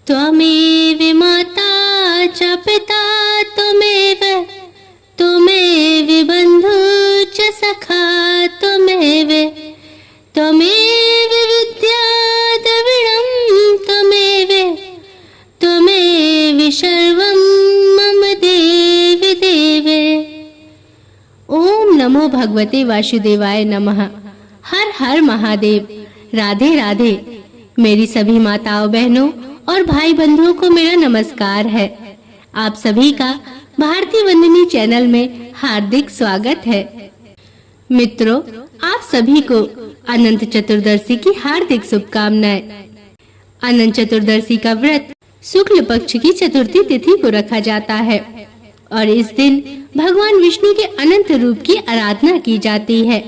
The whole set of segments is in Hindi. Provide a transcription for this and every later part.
त्वमेव माता च पिता त्वमेव बन्धु च सखा त्वमेव विद्या द्रविणं त्वमेव सर्वं मम देव देवे। ओम नमो भगवते वासुदेवाय नमः। हर हर महादेव। राधे राधे। मेरी सभी माताओं बहनों और भाई बंधुओं को मेरा नमस्कार है। आप सभी का भारती वंदनी चैनल में हार्दिक स्वागत है। मित्रों, आप सभी को अनंत चतुर्दशी की हार्दिक शुभकामनाएं। अनंत चतुर्दशी का व्रत शुक्ल पक्ष की चतुर्थी तिथि को रखा जाता है और इस दिन भगवान विष्णु के अनंत रूप की आराधना की जाती है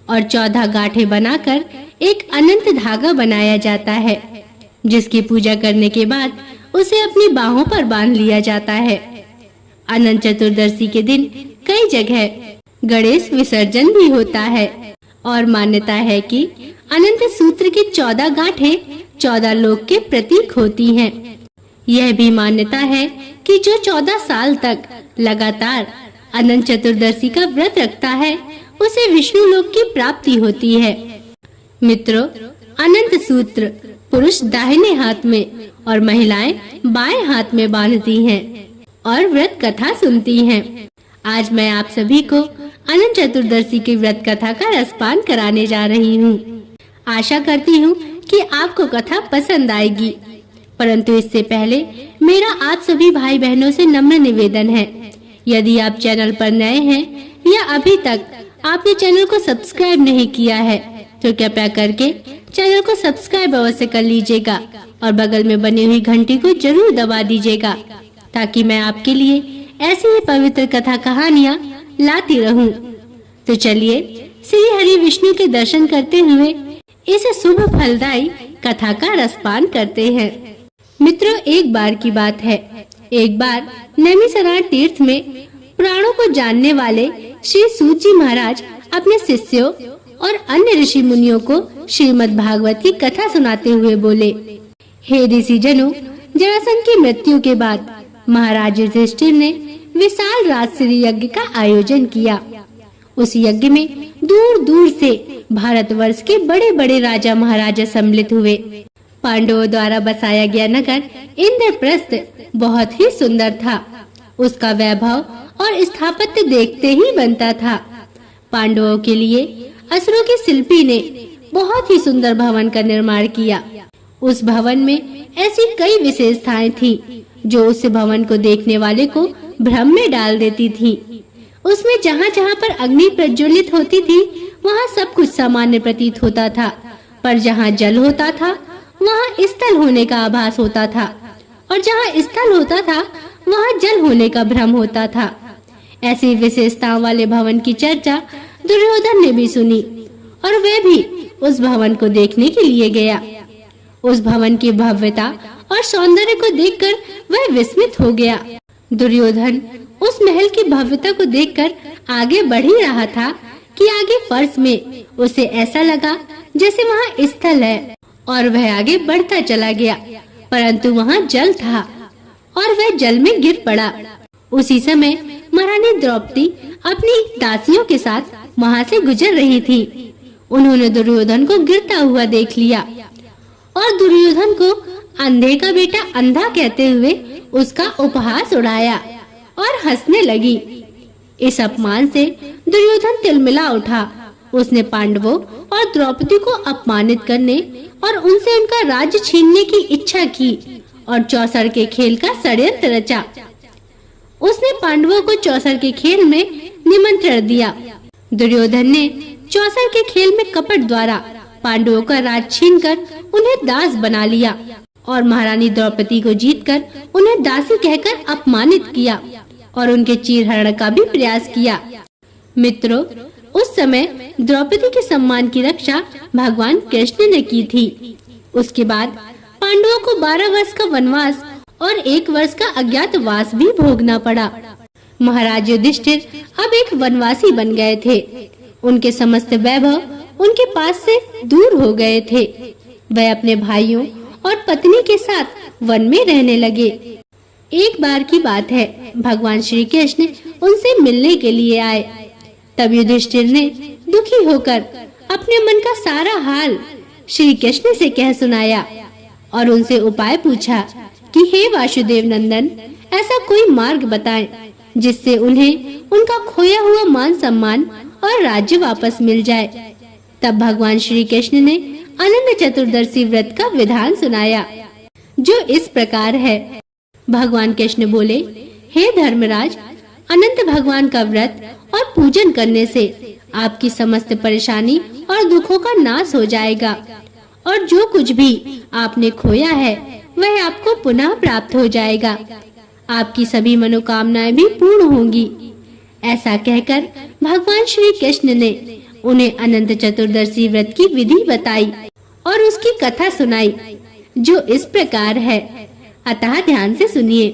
और 14 गांठें बनाकर एक अनंत धागा बनाया जाता है, जिसकी पूजा करने के बाद उसे अपनी बाहों पर बांध लिया जाता है। अनंत चतुर्दशी के दिन कई जगह गणेश विसर्जन भी होता है और मान्यता है कि अनंत सूत्र की 14 गांठें 14 लोक के प्रतीक होती हैं। यह भी मान्यता है कि जो 14 साल तक लगातार अनंत चतुर्दशी का व्रत रखता है उसे विष्णु लोक की प्राप्ति होती है। मित्रों, अनंत सूत्र पुरुष दाहिने हाथ में और महिलाएं बाएं हाथ में बांधती हैं और व्रत कथा सुनती हैं। आज मैं आप सभी को अनंत चतुर्दशी की व्रत कथा का रसपान कराने जा रही हूँ। आशा करती हूँ कि आपको कथा पसंद आएगी, परंतु इससे पहले मेरा आप सभी भाई बहनों से नम्र निवेदन है, यदि आप चैनल पर नए हैं या अभी तक आपने चैनल को सब्सक्राइब नहीं किया है तो कृपया करके चैनल को सब्सक्राइब अवश्य कर लीजिएगा और बगल में बनी हुई घंटी को जरूर दबा दीजिएगा, ताकि मैं आपके लिए ऐसी ही पवित्र कथा कहानियाँ लाती रहूं। तो चलिए श्री हरि विष्णु के दर्शन करते हुए इस शुभ फलदायी कथा का रसपान करते हैं। मित्रों, एक बार की बात है, एक बार नैमिषारण्य तीर्थ में पुराणों को जानने वाले श्री सूत जी महाराज अपने शिष्यों और अन्य ऋषि मुनियों को श्रीमद् भागवत की कथा सुनाते हुए बोले, हे ऋषि जनों, जरासंध की मृत्यु के बाद महाराज युधिष्ठिर ने विशाल राजसूय यज्ञ का आयोजन किया। उस यज्ञ में दूर दूर से भारतवर्ष के बड़े बड़े राजा महाराजा सम्मिलित हुए। पांडवों द्वारा बसाया गया नगर इंद्रप्रस्थ बहुत ही सुंदर था। उसका वैभव और स्थापत्य देखते ही बनता था। पांडवों के लिए असुरों के शिल्पी ने बहुत ही सुंदर भवन का निर्माण किया। उस भवन में ऐसी कई विशेषताएं थीं जो उस भवन को देखने वाले को भ्रम में डाल देती थीं। उसमें जहाँ जहाँ पर अग्नि प्रज्वलित होती थी वहाँ सब कुछ सामान्य प्रतीत होता था, पर जहाँ जल होता था वहाँ स्थल होने का आभास होता था और जहाँ स्थल होता था वहाँ जल होने का भ्रम होता था। ऐसी विशेषताओं वाले भवन की चर्चा दुर्योधन ने भी सुनी और वह भी उस भवन को देखने के लिए गया। उस भवन की भव्यता और सौंदर्य को देखकर वह विस्मित हो गया। दुर्योधन उस महल की भव्यता को देखकर आगे बढ़ ही रहा था कि आगे फर्श में उसे ऐसा लगा जैसे वहाँ स्थल है और वह आगे बढ़ता चला गया, परंतु वहाँ जल था और वह जल में गिर पड़ा। उसी समय महारानी द्रौपदी अपनी दासियों के साथ वहाँ से गुजर रही थी। उन्होंने दुर्योधन को गिरता हुआ देख लिया और दुर्योधन को अंधे का बेटा अंधा कहते हुए उसका उपहास उड़ाया और हंसने लगी। इस अपमान से दुर्योधन तिलमिला उठा। उसने पांडवों और द्रौपदी को अपमानित करने और उनसे उनका राज्य छीनने की इच्छा की और चौसर के खेल का षड्यंत्र रचा। उसने पांडवों को चौसर के खेल में निमंत्रण दिया। दुर्योधन ने चौसर के खेल में कपट द्वारा पांडवों का राज छीनकर उन्हें दास बना लिया और महारानी द्रौपदी को जीतकर उन्हें दासी कहकर अपमानित किया और उनके चीरहरण का भी प्रयास किया। मित्रों, उस समय द्रौपदी के सम्मान की रक्षा भगवान कृष्ण ने की थी। उसके बाद पांडवों को 12 वर्ष का वनवास और 1 वर्ष का अज्ञातवास भी भोगना पड़ा। महाराज युधिष्ठिर अब एक वनवासी बन गए थे। उनके समस्त वैभव उनके पास से दूर हो गए थे। वह अपने भाइयों और पत्नी के साथ वन में रहने लगे। एक बार की बात है, भगवान श्री कृष्ण उनसे मिलने के लिए आए। तब युधिष्ठिर ने दुखी होकर अपने मन का सारा हाल श्री कृष्ण से कह सुनाया और उनसे उपाय पूछा कि हे वासुदेव नंदन, ऐसा कोई मार्ग बताएं जिससे उन्हें उनका खोया हुआ मान सम्मान और राज्य वापस मिल जाए। तब भगवान श्री कृष्ण ने अनंत चतुर्दशी व्रत का विधान सुनाया, जो इस प्रकार है। भगवान कृष्ण बोले, हे धर्मराज, अनंत भगवान का व्रत और पूजन करने से आपकी समस्त परेशानी और दुखों का नाश हो जाएगा और जो कुछ भी आपने खोया है वह आपको पुनः प्राप्त हो जाएगा। आपकी सभी मनोकामनाएं भी पूर्ण होंगी। ऐसा कहकर भगवान श्री कृष्ण ने उन्हें अनंत चतुर्दशी व्रत की विधि बताई और उसकी कथा सुनाई, जो इस प्रकार है। अतः ध्यान से सुनिए।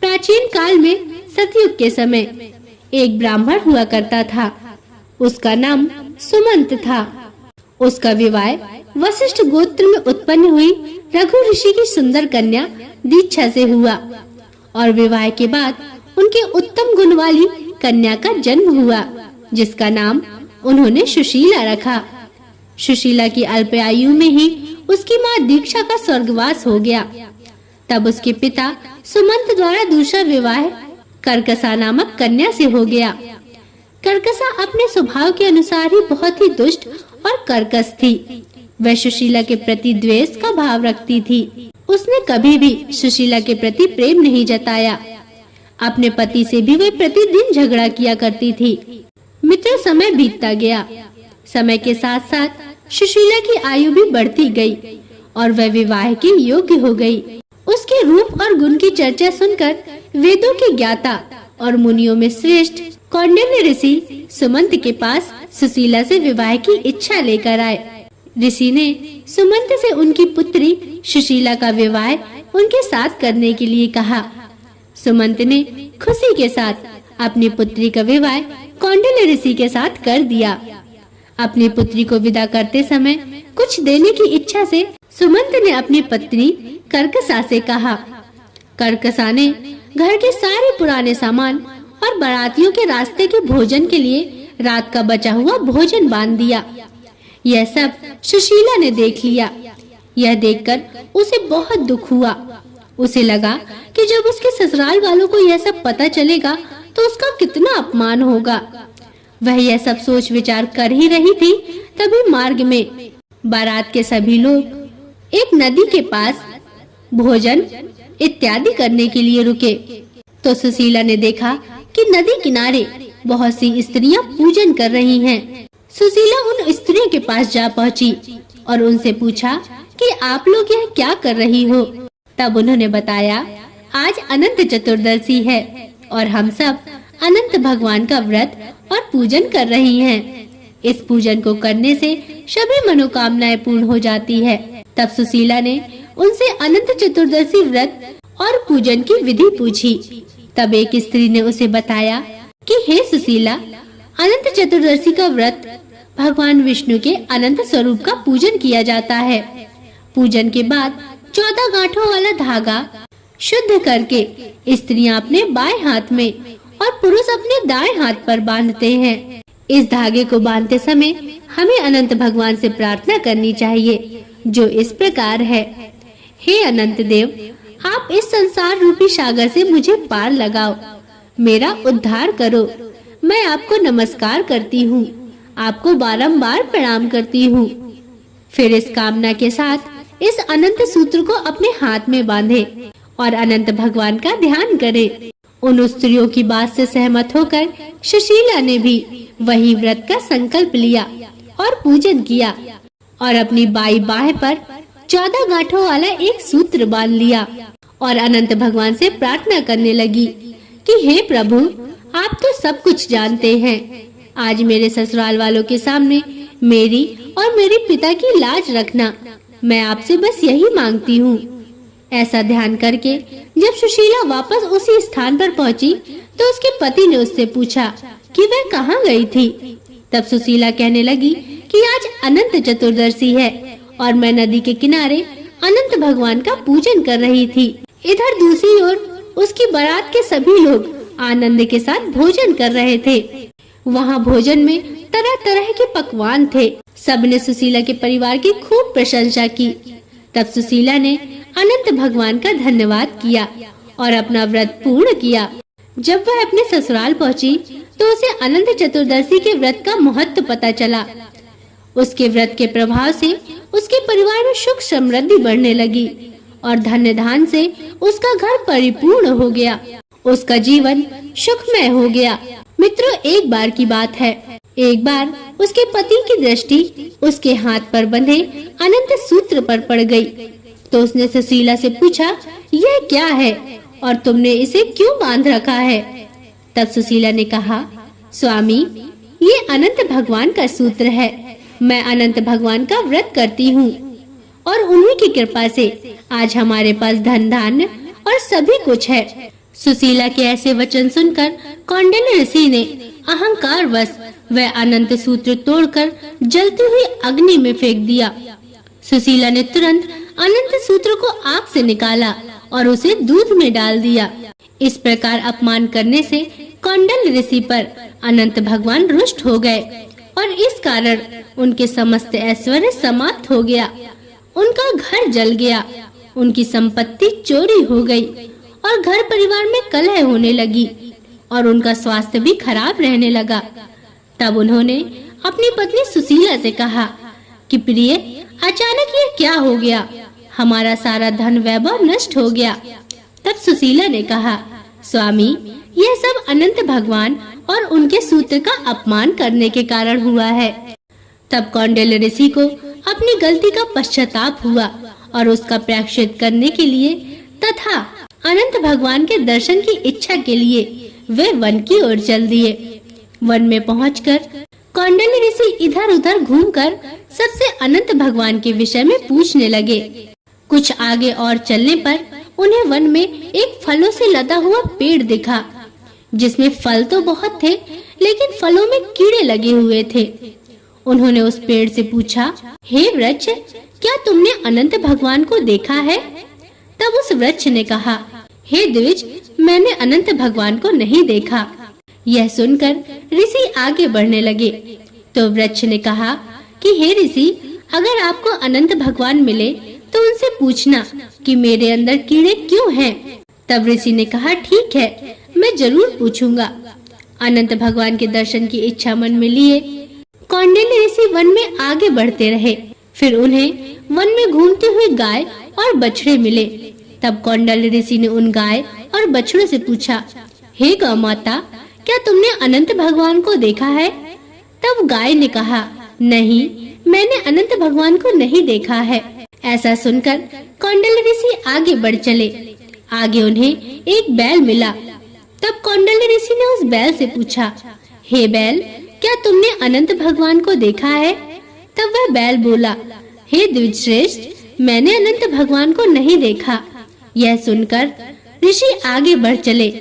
प्राचीन काल में सतयुग के समय एक ब्राह्मण हुआ करता था। उसका नाम सुमंत था। उसका विवाह वशिष्ठ गोत्र में उत्पन्न हुई रघु ऋषि की सुंदर कन्या दीक्षा से हुआ और विवाह के बाद उनके उत्तम गुण वाली कन्या का जन्म हुआ, जिसका नाम उन्होंने सुशीला रखा। सुशीला की अल्प आयु में ही उसकी माँ दीक्षा का स्वर्गवास हो गया। तब उसके पिता सुमंत द्वारा दूसरा विवाह कर्कसा नामक कन्या से हो गया। कर्कसा अपने स्वभाव के अनुसार ही बहुत ही दुष्ट और कर्कश थी। वह सुशीला के प्रति द्वेष का भाव रखती थी। उसने कभी भी सुशीला के प्रति प्रेम नहीं जताया। अपने पति से भी वह प्रतिदिन झगड़ा किया करती थी। मित्र समय बीतता गया। समय के साथ साथ सुशीला की आयु भी बढ़ती गई और वह विवाह के योग्य हो गई। उसके रूप और गुण की चर्चा सुनकर वेदों के ज्ञाता और मुनियों में श्रेष्ठ कौंडिन्य ऋषि सुमंत के पास सुशीला से विवाह की इच्छा लेकर आए। ऋषि ने सुमंत से उनकी पुत्री सुशीला का विवाह उनके साथ करने के लिए कहा। सुमंत ने खुशी के साथ अपनी पुत्री का विवाह कौंडिन्य ऋषि के साथ कर दिया। अपनी पुत्री को विदा करते समय कुछ देने की इच्छा से सुमंत ने अपनी पत्नी कर्कसा से कहा। कर्कसा ने घर के सारे पुराने सामान और बारातियों के रास्ते के भोजन के लिए रात का बचा हुआ भोजन बांध दिया। यह सब सुशीला ने देख लिया। यह देखकर उसे बहुत दुख हुआ। उसे लगा कि जब उसके ससुराल वालों को यह सब पता चलेगा तो उसका कितना अपमान होगा। वह यह सब सोच विचार कर ही रही थी, तभी मार्ग में बारात के सभी लोग एक नदी के पास भोजन इत्यादि करने के लिए रुके। तो सुशीला ने देखा कि नदी किनारे बहुत सी स्त्रियां पूजन कर रही हैं। सुशीला उन स्त्रियों के पास जा पहुंची और उनसे पूछा कि आप लोग यह क्या कर रही हो। तब उन्होंने बताया, आज अनंत चतुर्दशी है और हम सब अनंत भगवान का व्रत और पूजन कर रही हैं। इस पूजन को करने से सभी मनोकामनाएं पूर्ण हो जाती है। तब सुशीला ने उनसे अनंत चतुर्दशी व्रत और पूजन की विधि पूछी। तब एक स्त्री ने उसे बताया कि हे सुशीला, अनंत चतुर्दशी का व्रत भगवान विष्णु के अनंत स्वरूप का पूजन किया जाता है। पूजन के बाद 14 गांठों वाला धागा शुद्ध करके स्त्रियां अपने बाएं हाथ में और पुरुष अपने दाएं हाथ पर बांधते हैं। इस धागे को बांधते समय हमें अनंत भगवान से प्रार्थना करनी चाहिए, जो इस प्रकार है। हे अनंत देव, आप इस संसार रूपी सागर से मुझे पार लगाओ, मेरा उद्धार करो। मैं आपको नमस्कार करती हूँ, आपको बारंबार प्रणाम करती हूँ। फिर इस कामना के साथ इस अनंत सूत्र को अपने हाथ में बांधे और अनंत भगवान का ध्यान करे। उन स्त्रियों की बात से सहमत होकर सुशीला ने भी वही व्रत का संकल्प लिया और पूजन किया और अपनी बाईं बाह पर 14 गांठों वाला एक सूत्र बांध लिया और अनंत भगवान से प्रार्थना करने लगी कि हे प्रभु, आप तो सब कुछ जानते हैं। आज मेरे ससुराल वालों के सामने मेरी और मेरे पिता की लाज रखना। मैं आपसे बस यही मांगती हूँ। ऐसा ध्यान करके जब सुशीला वापस उसी स्थान पर पहुंची तो उसके पति ने उससे पूछा कि वह कहाँ गई थी। तब सुशीला कहने लगी कि आज अनंत चतुर्दशी है और मैं नदी के किनारे अनंत भगवान का पूजन कर रही थी। इधर दूसरी ओर उसकी बारात के सभी लोग आनंद के साथ भोजन कर रहे थे। वहाँ भोजन में तरह तरह के पकवान थे। सबने सुशीला के परिवार की खूब प्रशंसा की। तब सुशीला ने अनंत भगवान का धन्यवाद किया और अपना व्रत पूर्ण किया। जब वह अपने ससुराल पहुंची तो उसे अनंत चतुर्दशी के व्रत का महत्व पता चला। उसके व्रत के प्रभाव से उसके परिवार में सुख समृद्धि बढ़ने लगी और धन्य धान से उसका घर परिपूर्ण हो गया। उसका जीवन सुखमय हो गया। मित्रों, एक बार की बात है, एक बार उसके पति की दृष्टि उसके हाथ पर बंधे अनंत सूत्र पर पड़ गई। तो उसने सुशीला से पूछा, यह क्या है और तुमने इसे क्यों बांध रखा है? तब सुशीला ने कहा, स्वामी, ये अनंत भगवान का सूत्र है। मैं अनंत भगवान का व्रत करती हूँ और उन्हीं की कृपा से आज हमारे पास धन धान्य और सभी कुछ है। सुशीला के ऐसे वचन सुनकर कौंडिन्य ऋषि ने अहंकारवश वह अनंत सूत्र तोड़कर जलती हुई अग्नि में फेंक दिया। सुशीला ने तुरंत अनंत सूत्र को आग से निकाला और उसे दूध में डाल दिया। इस प्रकार अपमान करने से कौंडिन्य ऋषि पर अनंत भगवान रुष्ट हो गए और इस कारण उनके समस्त ऐश्वर्य समाप्त हो गया। उनका घर जल गया, उनकी संपत्ति चोरी हो गई और घर परिवार में कलह होने लगी और उनका स्वास्थ्य भी खराब रहने लगा। तब उन्होंने अपनी पत्नी सुशीला से कहा कि प्रिय, अचानक ये क्या हो गया? हमारा सारा धन वैभव नष्ट हो गया। तब सुशीला ने कहा, स्वामी, यह सब अनंत भगवान और उनके सूत्र का अपमान करने के कारण हुआ है। तब कौंडिन्य ऋषि को अपनी गलती का पश्चाताप हुआ और उसका प्रायश्चित करने के लिए तथा अनंत भगवान के दर्शन की इच्छा के लिए वे वन की ओर चल दिए। वन में पहुंचकर कौंडिन्य ऋषि इधर उधर घूमकर सबसे अनंत भगवान के विषय में पूछने लगे। कुछ आगे और चलने पर उन्हें वन में एक फलों से लदा हुआ पेड़ दिखा, जिसमें फल तो बहुत थे लेकिन फलों में कीड़े लगे हुए थे। उन्होंने उस पेड़ से पूछा, हे वृक्ष, क्या तुमने अनंत भगवान को देखा है? तब उस वृक्ष ने कहा, हे द्विज, मैंने अनंत भगवान को नहीं देखा। यह सुनकर ऋषि आगे बढ़ने लगे। तो वृक्ष ने कहा कि हे ऋषि, अगर आपको अनंत भगवान मिले तो उनसे पूछना कि मेरे अंदर कीड़े क्यों हैं। तब ऋषि ने कहा, ठीक है, मैं जरूर पूछूंगा। अनंत भगवान के दर्शन की इच्छा मन में लिए कौंडिन्य ऋषि वन में आगे बढ़ते रहे। फिर उन्हें वन में घूमते हुए गाय और बछड़े मिले। तब कौंडिन्य ऋषि ने उन गाय और बछड़ों से पूछा, हे गौ माता, क्या तुमने अनंत भगवान को देखा है? तब गाय ने कहा, नहीं, मैंने अनंत भगवान को नहीं देखा है। ऐसा सुनकर कौंडिन्य ऋषि आगे बढ़ चले। आगे उन्हें एक बैल मिला। तब कौंडिन्य ऋषि ने उस बैल से पूछा, हे बैल, क्या तुमने अनंत भगवान को देखा है? तब वह बैल बोला, हे द्विजश्रेष्ठ, मैंने अनंत भगवान को नहीं देखा। यह सुनकर ऋषि आगे बढ़ चले।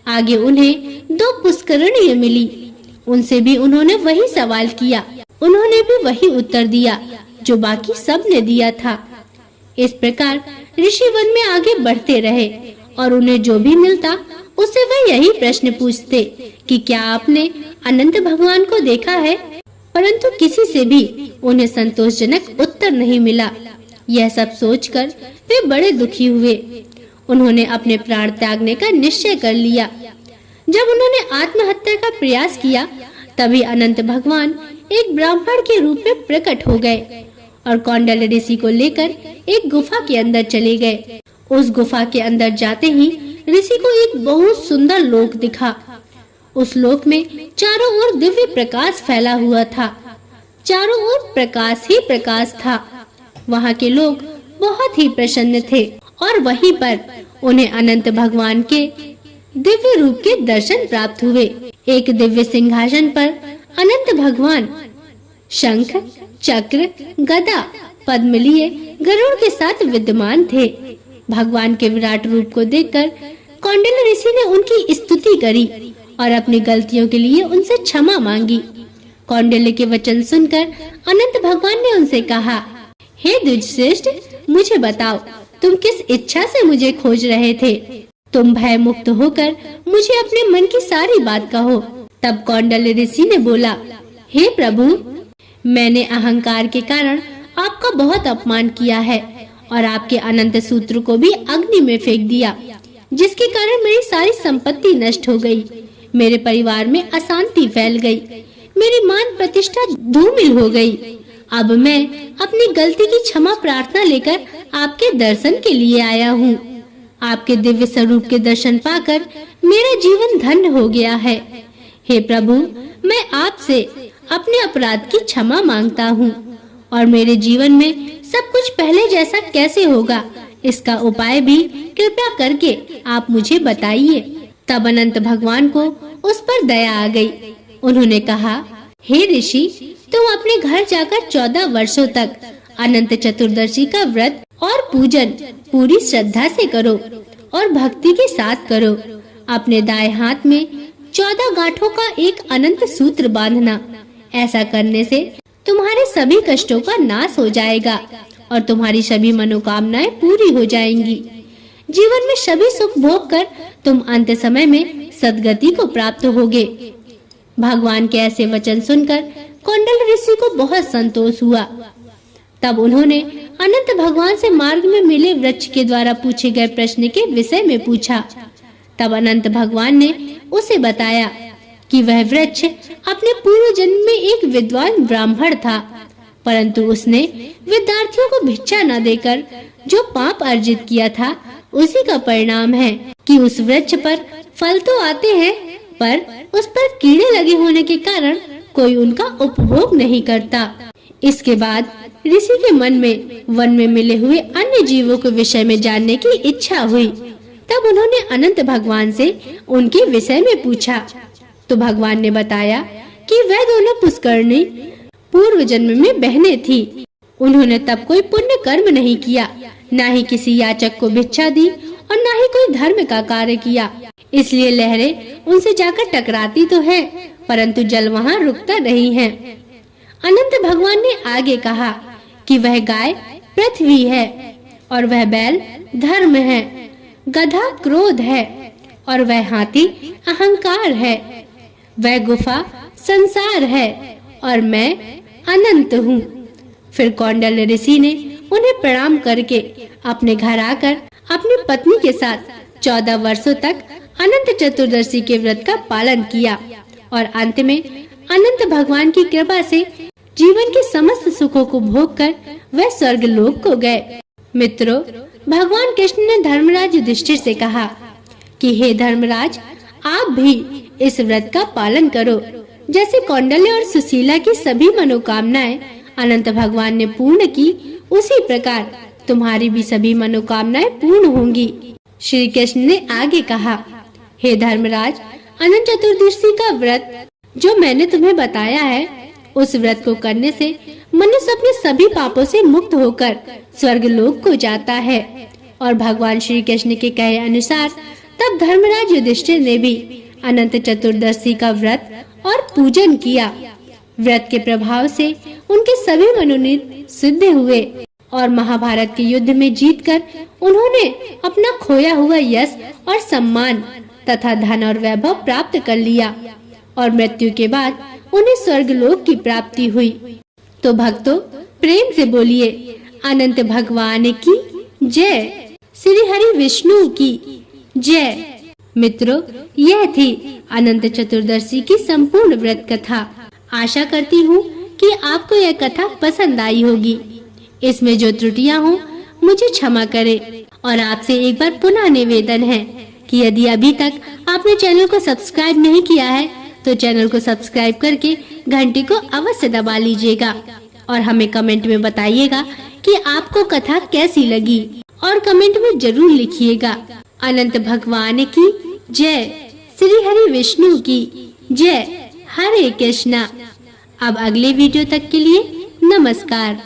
आगे उन्हें दो पुष्करणियां मिली। उनसे भी उन्होंने वही सवाल किया। उन्होंने भी वही उत्तर दिया जो बाकी सब ने दिया था। इस प्रकार ऋषि वन में आगे बढ़ते रहे और उन्हें जो भी मिलता उससे वह यही प्रश्न पूछते कि क्या आपने अनंत भगवान को देखा है? परंतु किसी से भी उन्हें संतोषजनक उत्तर नहीं मिला। यह सब सोचकर वे बड़े दुखी हुए। उन्होंने अपने प्राण त्यागने का निश्चय कर लिया। जब उन्होंने आत्महत्या का प्रयास किया, तभी अनंत भगवान एक ब्राह्मण के रूप में प्रकट हो गए और कौंडिन्य ऋषि को लेकर एक गुफा के अंदर चले गए। उस गुफा के अंदर जाते ही ऋषि को एक बहुत सुंदर लोक दिखा। उस लोक में चारों ओर दिव्य प्रकाश फैला हुआ था। चारों ओर प्रकाश ही प्रकाश था। वहाँ के लोग बहुत ही प्रसन्न थे और वहीं पर उन्हें अनंत भगवान के दिव्य रूप के दर्शन प्राप्त हुए। एक दिव्य सिंहासन पर अनंत भगवान शंख, चक्र, गदा, पद्म लिए गरुड़ के साथ विद्यमान थे। भगवान के विराट रूप को देखकर कौंडिन्य ऋषि ने उनकी स्तुति करी और अपनी गलतियों के लिए उनसे क्षमा मांगी। कौंडिन्य के वचन सुनकर अनंत भगवान ने उनसे कहा, हे द्विजश्रेष्ठ, मुझे बताओ, तुम किस इच्छा से मुझे खोज रहे थे? तुम भय मुक्त होकर मुझे अपने मन की सारी बात कहो। तब कौंडल्य ऋषि ने बोला, हे प्रभु, मैंने अहंकार के कारण आपका बहुत अपमान किया है और आपके अनंत सूत्र को भी अग्नि में फेंक दिया, जिसके कारण मेरी सारी संपत्ति नष्ट हो गई। मेरे परिवार में अशांति फैल गई, मेरी मान प्रतिष्ठा धूमिल हो गई। अब मैं अपनी गलती की क्षमा प्रार्थना लेकर आपके दर्शन के लिए आया हूँ। आपके दिव्य स्वरूप के दर्शन पाकर मेरा जीवन धन्य हो गया है। हे प्रभु, मैं आपसे अपने अपराध की क्षमा मांगता हूँ और मेरे जीवन में सब कुछ पहले जैसा कैसे होगा, इसका उपाय भी कृपया करके आप मुझे बताइए। तब अनंत भगवान को उस पर दया आ गई। उन्होंने कहा, हे ऋषि, तुम अपने घर जाकर 14 वर्षों तक अनंत चतुर्दशी का व्रत और पूजन पूरी श्रद्धा से करो और भक्ति के साथ करो। अपने दाएं हाथ में 14 गांठों का एक अनंत सूत्र बांधना। ऐसा करने से तुम्हारे सभी कष्टों का नाश हो जाएगा और तुम्हारी सभी मनोकामनाएं पूरी हो जाएंगी। जीवन में सभी सुख भोग कर तुम अंत समय में सद्गति को प्राप्त होगे। भगवान के ऐसे वचन सुनकर कौंडल्य ऋषि को बहुत संतोष हुआ। तब उन्होंने अनंत भगवान से मार्ग में मिले वृक्ष के द्वारा पूछे गए प्रश्न के विषय में पूछा। तब अनंत भगवान ने उसे बताया कि वह वृक्ष अपने पूर्व जन्म में एक विद्वान ब्राह्मण था, परंतु उसने विद्यार्थियों को भिक्षा न देकर जो पाप अर्जित किया था, उसी का परिणाम है कि उस वृक्ष पर फल तो आते हैं, पर उस पर कीड़े लगे होने के कारण कोई उनका उपभोग नहीं करता। इसके बाद ऋषि के मन में वन में मिले हुए अन्य जीवों के विषय में जानने की इच्छा हुई। तब उन्होंने अनंत भगवान से उनके विषय में पूछा, तो भगवान ने बताया कि वह दोनों पुष्करणी पूर्व जन्म में बहनें थी। उन्होंने तब कोई पुण्य कर्म नहीं किया, न ही किसी याचक को भिक्षा दी और न ही कोई धर्म का कार्य किया। इसलिए लहरें उनसे जाकर टकराती तो है, परंतु जल वहाँ रुकता नहीं है। अनंत भगवान ने आगे कहा कि वह गाय पृथ्वी है और वह बैल धर्म है, गधा क्रोध है और वह हाथी अहंकार है, वह गुफा संसार है और मैं अनंत हूँ। फिर कौंडल्य ऋषि ने उन्हें प्रणाम करके अपने घर आकर अपनी पत्नी के साथ 14 वर्षों तक अनंत चतुर्दशी के व्रत का पालन किया और अंत में अनंत भगवान की कृपा से जीवन के समस्त सुखों को भोग कर वह स्वर्ग लोक को गए। मित्रों, भगवान कृष्ण ने धर्मराज युधिष्ठिर से कहा कि हे धर्मराज, आप भी इस व्रत का पालन करो। जैसे कौंडल्य और सुशीला की सभी मनोकामनाएं अनंत भगवान ने पूर्ण की, उसी प्रकार तुम्हारी भी सभी मनोकामनाएं पूर्ण होंगी। श्री कृष्ण ने आगे कहा, हे धर्मराज, अनंत चतुर्दशी का व्रत जो मैंने तुम्हें बताया है, उस व्रत को करने से मनुष्य अपने सभी पापों से मुक्त होकर स्वर्ग लोक को जाता है। और भगवान श्री कृष्ण के कहे अनुसार तब धर्मराज युधिष्ठिर ने भी अनंत चतुर्दशी का व्रत और पूजन किया। व्रत के प्रभाव से उनके सभी मनोनीत सिद्ध हुए और महाभारत के युद्ध में जीतकर उन्होंने अपना खोया हुआ यश और सम्मान तथा धन और वैभव प्राप्त कर लिया और मृत्यु के बाद उन्हें स्वर्गलोक की प्राप्ति हुई। तो भक्तों, प्रेम से बोलिए अनंत भगवान की जय, श्री हरि विष्णु की जय। मित्रों, यह थी अनंत चतुर्दशी की संपूर्ण व्रत कथा। आशा करती हूँ कि आपको यह कथा पसंद आई होगी। इसमें जो त्रुटियां हो मुझे क्षमा करें और आपसे एक बार पुनः निवेदन है कि यदि अभी तक आपने चैनल को सब्सक्राइब नहीं किया है तो चैनल को सब्सक्राइब करके घंटी को अवश्य दबा लीजिएगा और हमें कमेंट में बताइएगा कि आपको कथा कैसी लगी और कमेंट में जरूर लिखिएगा अनंत भगवान की जय, श्री हरि विष्णु की जय। हरे कृष्णा। अब अगले वीडियो तक के लिए नमस्कार।